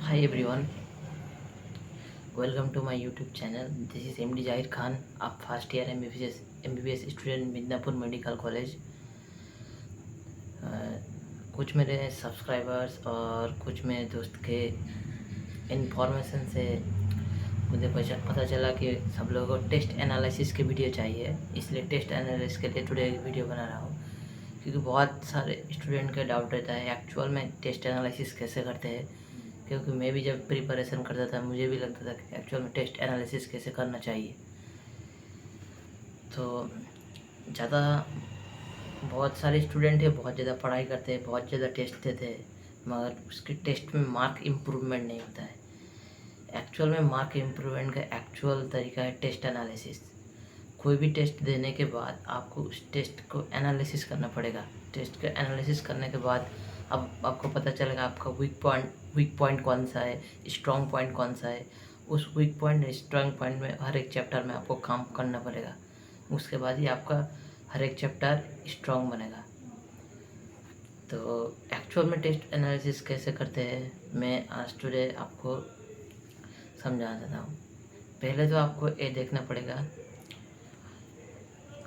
Hi everyone, welcome to my YouTube channel. This is MD Zahir Khan, a first year MBBS student Midnapore medical college. कुछ मेरे subscribers और कुछ मेरे दोस्त के इन्फॉर्मेशन से मुझे पता चला कि सब लोगों को टेस्ट एनालिसिस के वीडियो चाहिए, इसलिए टेस्ट एनालिसिस के लिए टुडे वीडियो बना रहा हूँ। क्योंकि बहुत सारे स्टूडेंट का डाउट रहता है एक्चुअल में टेस्ट एनालिसिस कैसे करते हैं, क्योंकि मैं भी जब प्रिपरेशन करता था मुझे भी लगता था कि एक्चुअल में टेस्ट एनालिसिस कैसे करना चाहिए। तो ज़्यादा बहुत सारे स्टूडेंट है, बहुत ज़्यादा पढ़ाई करते हैं, बहुत ज़्यादा टेस्ट देते हैं, मगर उसके टेस्ट में मार्क इम्प्रूवमेंट नहीं होता है। एक्चुअल में मार्क इम्प्रूवमेंट का एक्चुअल तरीका है टेस्ट एनालिसिस। कोई भी टेस्ट देने के बाद आपको उस टेस्ट को एनालिसिस करना पड़ेगा। टेस्ट का एनालिसिस करने के बाद अब आपको पता चलेगा आपका वीक पॉइंट कौन सा है, स्ट्रॉन्ग पॉइंट कौन सा है। उस वीक पॉइंट स्ट्रॉन्ग पॉइंट में हर एक चैप्टर में आपको काम करना पड़ेगा। उसके बाद ही आपका हर एक चैप्टर स्ट्रॉन्ग बनेगा। तो एक्चुअल में टेस्ट एनालिसिस कैसे करते हैं मैं आज टुडे आपको समझा देता हूँ। पहले तो आपको ये देखना पड़ेगा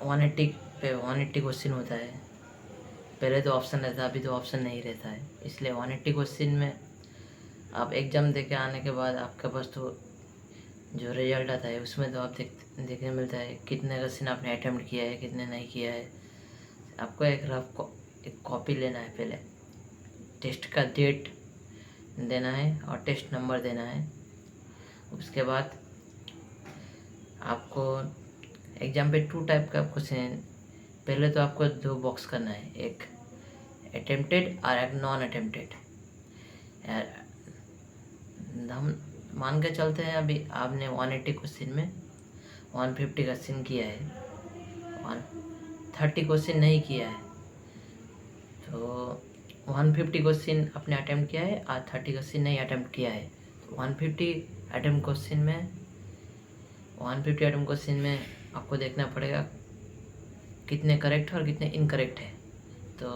180 पे 180 क्वेश्चन होता है। पहले तो ऑप्शन रहता है, अभी तो ऑप्शन नहीं रहता है। इसलिए 180 क्वेश्चन में आप एग्ज़ाम दे के आने के बाद आपके पास तो जो रिजल्ट आता है उसमें तो आप देखने मिलता है कितने क्वेश्चन आपने अटैम्प्ट किया है, कितने नहीं किया है। आपको एक कॉपी लेना है, पहले टेस्ट का डेट देना है और टेस्ट नंबर देना है। उसके बाद आपको एग्ज़ाम पे 2 टाइप का क्वेश्चन, पहले तो आपको 2 बॉक्स करना है, एक अटेम्प्टेड और एक नॉन अटेम्प्टेड। हम मान के चलते हैं अभी आपने 180 क्वेश्चन में 150 क्वेश्चन किया है, 130 क्वेश्चन नहीं किया है। तो 150 क्वेश्चन आपने अटेम्प्ट किया है और 30 क्वेश्चन नहीं अटेम्प्ट किया है। तो 150 अटेम्प्ट क्वेश्चन में आपको देखना पड़ेगा कितने करेक्ट है और कितने इनकरेक्ट है। तो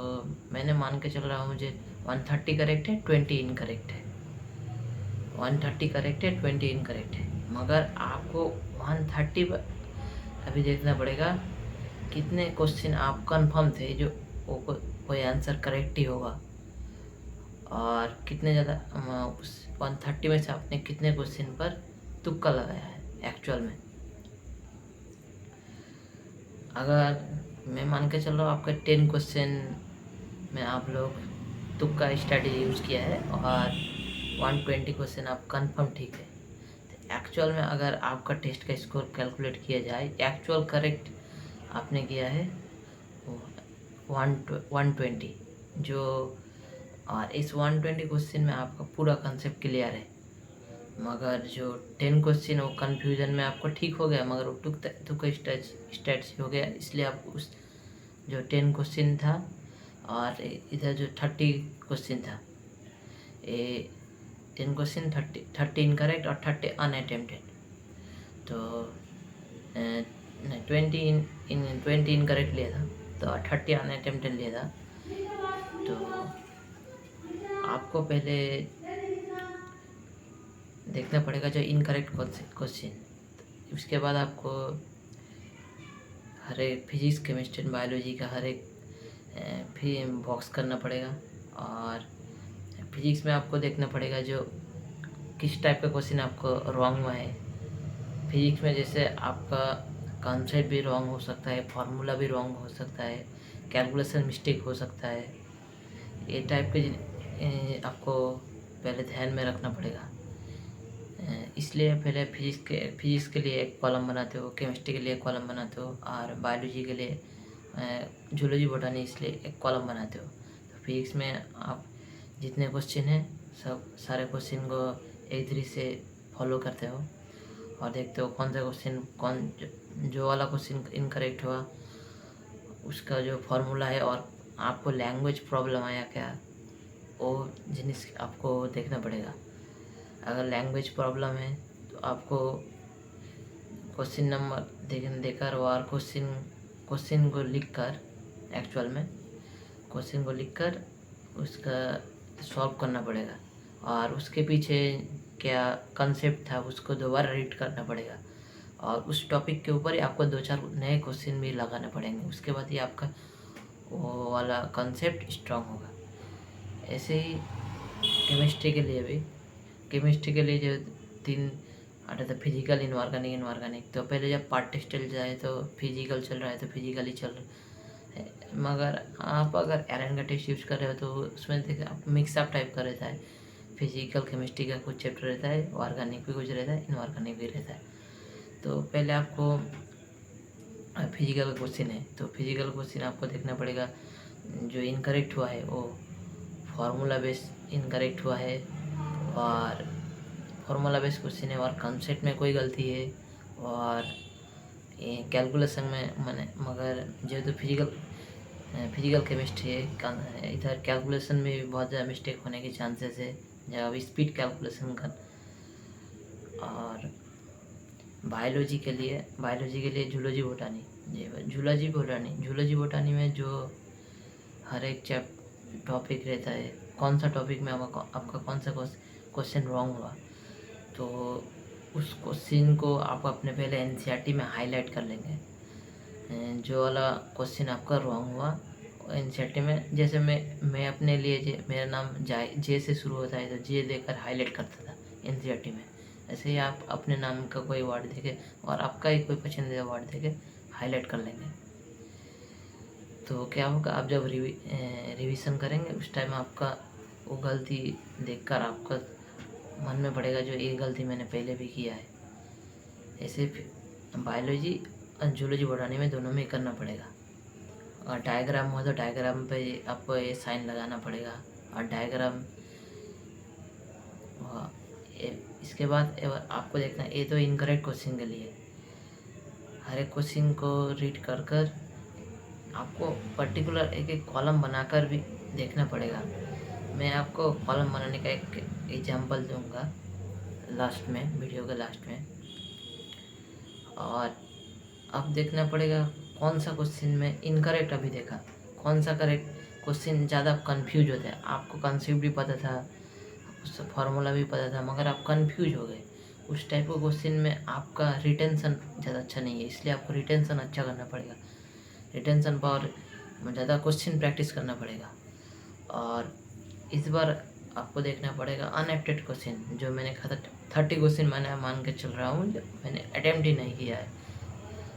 मैंने मान के चल रहा हूँ मुझे 130 करेक्ट है, 20 इनकरेक्ट है। 130 करेक्ट है, 20 इनकरेक्ट है। मगर आपको 130 पर अभी देखना पड़ेगा कितने क्वेश्चन आप कंफर्म थे जो कोई आंसर करेक्ट ही होगा, और कितने ज़्यादा उस 130 में से आपने कितने क्वेश्चन पर तुक्का लगाया है एक्चुअल में। अगर मैं मान के चल रहा हूँ आपका 10 क्वेश्चन में आप लोग तुक्का स्ट्रैटेजी यूज़ किया है और 120 क्वेश्चन आप कंफर्म ठीक है। तो एक्चुअल में अगर आपका टेस्ट का स्कोर कैलकुलेट किया जाए, एक्चुअल करेक्ट आपने किया है 120 जो, और इस 120 क्वेश्चन में आपका पूरा कंसेप्ट क्लियर है। मगर जो 10 क्वेश्चन वो कन्फ्यूज़न में आपको ठीक हो गया, मगर वो तुक्का स्ट्रेटजी हो गया। इसलिए आप उस जो 10 क्वेश्चन था और इधर जो 30 क्वेश्चन था, ये 10 क्वेश्चन 30 इनकरेक्ट और 30 अनअटेम्प्टेड। तो 20 इनकरेक्ट लिया था तो 30 अनअटेम्प्टेड लिया था। तो आपको पहले देखना पड़ेगा जो इनकरेक्ट क्वेश्चन। उसके बाद आपको हर एक फिजिक्स, केमिस्ट्री, बायोलॉजी का हर एक फिर बॉक्स करना पड़ेगा। और फिजिक्स में आपको देखना पड़ेगा जो किस टाइप का क्वेश्चन आपको रॉन्ग हुआ है। फिजिक्स में जैसे आपका कॉन्सेप्ट भी रॉन्ग हो सकता है, फार्मूला भी रॉन्ग हो सकता है, कैलकुलेशन मिस्टेक हो सकता है। ये टाइप के आपको पहले ध्यान में रखना पड़ेगा। इसलिए पहले फिजिक्स के लिए एक कॉलम बनाते हो, केमिस्ट्री के लिए एक कॉलम बनाते हो, और बायोलॉजी के लिए जूलॉजी बॉटनी इसलिए एक कॉलम बनाते हो। तो फिजिक्स में आप जितने क्वेश्चन हैं सब सारे क्वेश्चन को एक तरीके से फॉलो करते हो और देखते हो कौन सा क्वेश्चन जो वाला क्वेश्चन इनकरेक्ट हुआ उसका जो फार्मूला है, और आपको लैंग्वेज प्रॉब्लम आया क्या, वो जिनिस आपको देखना पड़ेगा। अगर लैंग्वेज प्रॉब्लम है तो आपको क्वेश्चन नंबर देकर और क्वेश्चन को लिखकर, एक्चुअल में क्वेश्चन को लिखकर उसका सॉल्व करना पड़ेगा। और उसके पीछे क्या कंसेप्ट था उसको दोबारा रीड करना पड़ेगा, और उस टॉपिक के ऊपर ही आपको 2-4 नए क्वेश्चन भी लगाने पड़ेंगे। उसके बाद ही आपका वो वाला कंसेप्ट स्ट्रांग होगा। ऐसे ही केमिस्ट्री के लिए जो 3 आता था, फिजिकल, इनऑर्गेनिक। तो पहले जब पार्ट टेस्ट चल जाए तो फिजिकल चल रहा है तो फिजिकल ही चल रहा है, मगर आप अगर एरन का टेस्ट यूज कर रहे हो तो उसमें देखिए आप मिक्सअप टाइप का रहता है। फिजिकल केमिस्ट्री का कुछ चैप्टर रहता है, ऑर्गेनिक भी कुछ रहता है, इनऑर्गेनिक भी रहता है। तो पहले आपको फिजिकल क्वेश्चन है तो फिजिकल क्वेश्चन आपको देखना पड़ेगा। जो इनकरेक्ट हुआ है वो फार्मूला बेस इनकरेक्ट हुआ है, और फार्मूला बेस क्वेश्चन है, और कंसेप्ट में कोई गलती है, और कैलकुलेशन में मैंने मगर जो तो फिजिकल केमिस्ट्री है, इधर कैलकुलेशन में भी बहुत ज़्यादा मिस्टेक होने के चांसेस है जब स्पीड कैलकुलेशन का। और बायोलॉजी के लिए जूलॉजी बोटानी में जो हर एक टॉपिक रहता है, कौन सा टॉपिक में आपका कौन सा क्वेश्चन रॉन्ग हुआ, तो उस क्वेश्चन को आप अपने पहले एनसीईआरटी में हाईलाइट कर लेंगे। जो वाला क्वेश्चन आपका रॉन्ग हुआ एनसीईआरटी में, जैसे मैं अपने लिए मेरा नाम जे से शुरू होता है तो जे देकर हाईलाइट करता था एनसीईआरटी में। ऐसे ही आप अपने नाम का कोई वर्ड देके और आपका ही कोई पसंदीदा वर्ड देके हाईलाइट कर लेंगे। तो क्या होगा, आप जब रिवीजन करेंगे उस टाइम आपका वो गलती देखकर आपका मन में पड़ेगा जो ये गलती मैंने पहले भी किया है। ऐसे बायोलॉजी और जूलॉजी बोटानी में दोनों में करना पड़ेगा। और डायग्राम हो तो डायग्राम पे आपको ये साइन लगाना पड़ेगा, और डायग्राम इसके बाद आपको देखना है। ये तो इनकरेक्ट क्वेश्चन के लिए हर एक क्वेश्चन को रीड कर कर आपको पर्टिकुलर एक कॉलम बनाकर भी देखना पड़ेगा। मैं आपको कॉलम बनाने का एक एग्जांपल दूंगा लास्ट में, वीडियो के लास्ट में। और अब देखना पड़ेगा कौन सा क्वेश्चन में इनकरेक्ट अभी देखा, कौन सा करेक्ट क्वेश्चन ज़्यादा कंफ्यूज होता है। आपको कंसेप्ट भी पता था, उसका फार्मूला भी पता था, मगर आप कंफ्यूज हो गए। उस टाइप के क्वेश्चन में आपका रिटेंशन ज़्यादा अच्छा नहीं है, इसलिए आपको रिटेंशन अच्छा करना पड़ेगा। रिटेंशन पावर ज़्यादा क्वेश्चन प्रैक्टिस करना पड़ेगा। और इस बार आपको देखना पड़ेगा अनएप्टेड क्वेश्चन, जो मैंने 30 क्वेश्चन मैंने मान के चल रहा हूँ, मैंने अटैम्प्ट ही नहीं किया है।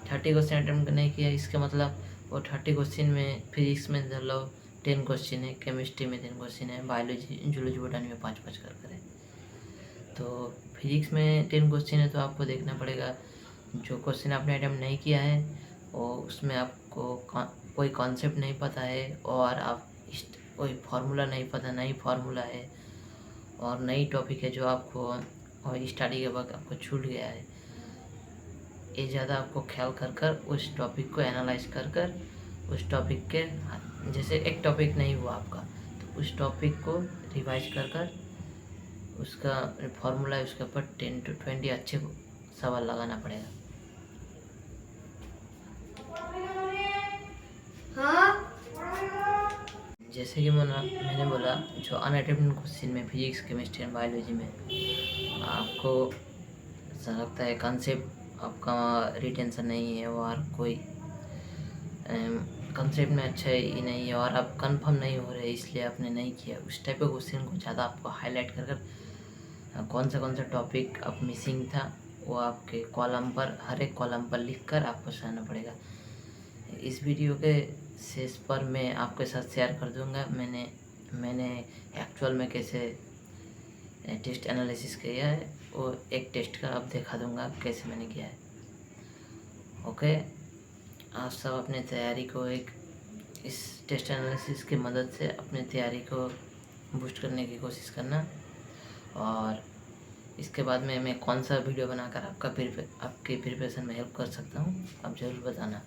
30 क्वेश्चन अटैम्प्ट नहीं किया, इसका मतलब वो 30 क्वेश्चन में फिजिक्स में मतलब 10 क्वेश्चन है, केमिस्ट्री में 10 क्वेश्चन है, बायोलॉजी जूलॉजी बोटानी में 5-5 कर है। तो फिजिक्स में 10 क्वेश्चन है, तो आपको देखना पड़ेगा जो क्वेश्चन आपने अटैम्प्ट नहीं किया है और उसमें आपको कोई कॉन्सेप्ट नहीं पता है, और आप कोई फार्मूला नहीं पता, नई फार्मूला है और नई टॉपिक है जो आपको और स्टडी के वक्त आपको छूट गया है। ये ज़्यादा आपको ख्याल कर उस टॉपिक को एनालाइज कर उस टॉपिक के, जैसे एक टॉपिक नहीं हुआ आपका तो उस टॉपिक को रिवाइज कर उसका फार्मूला है, उसके ऊपर 10 to 20 अच्छे सवाल लगाना पड़ेगा। जैसे कि मैंने बोला, जो अनअटेम्प्टेड क्वेश्चन में फिजिक्स, केमिस्ट्री एंड बायोलॉजी में आपको ऐसा लगता है कंसेप्ट आपका रिटेंशन नहीं है, और कोई कंसेप्ट में अच्छा ही नहीं है, और आप कंफर्म नहीं हो रहे इसलिए आपने नहीं किया, उस टाइप के क्वेश्चन को ज़्यादा आपको हाईलाइट कर कौन सा टॉपिक आप मिसिंग था वो आपके कॉलम पर, हर एक कॉलम पर लिख कर आपको सहना पड़ेगा। इस वीडियो के शेष पर मैं आपके साथ शेयर कर दूंगा मैंने एक्चुअल में कैसे टेस्ट एनालिसिस किया है, वो एक टेस्ट का आप दिखा दूंगा कैसे मैंने किया है। ओके, आप सब अपने तैयारी को इस टेस्ट एनालिसिस की मदद से अपनी तैयारी को बूस्ट करने की कोशिश करना, और इसके बाद में मैं कौन सा वीडियो बनाकर आपकी प्रिपरेशन में हेल्प कर सकता हूँ आप ज़रूर बताना।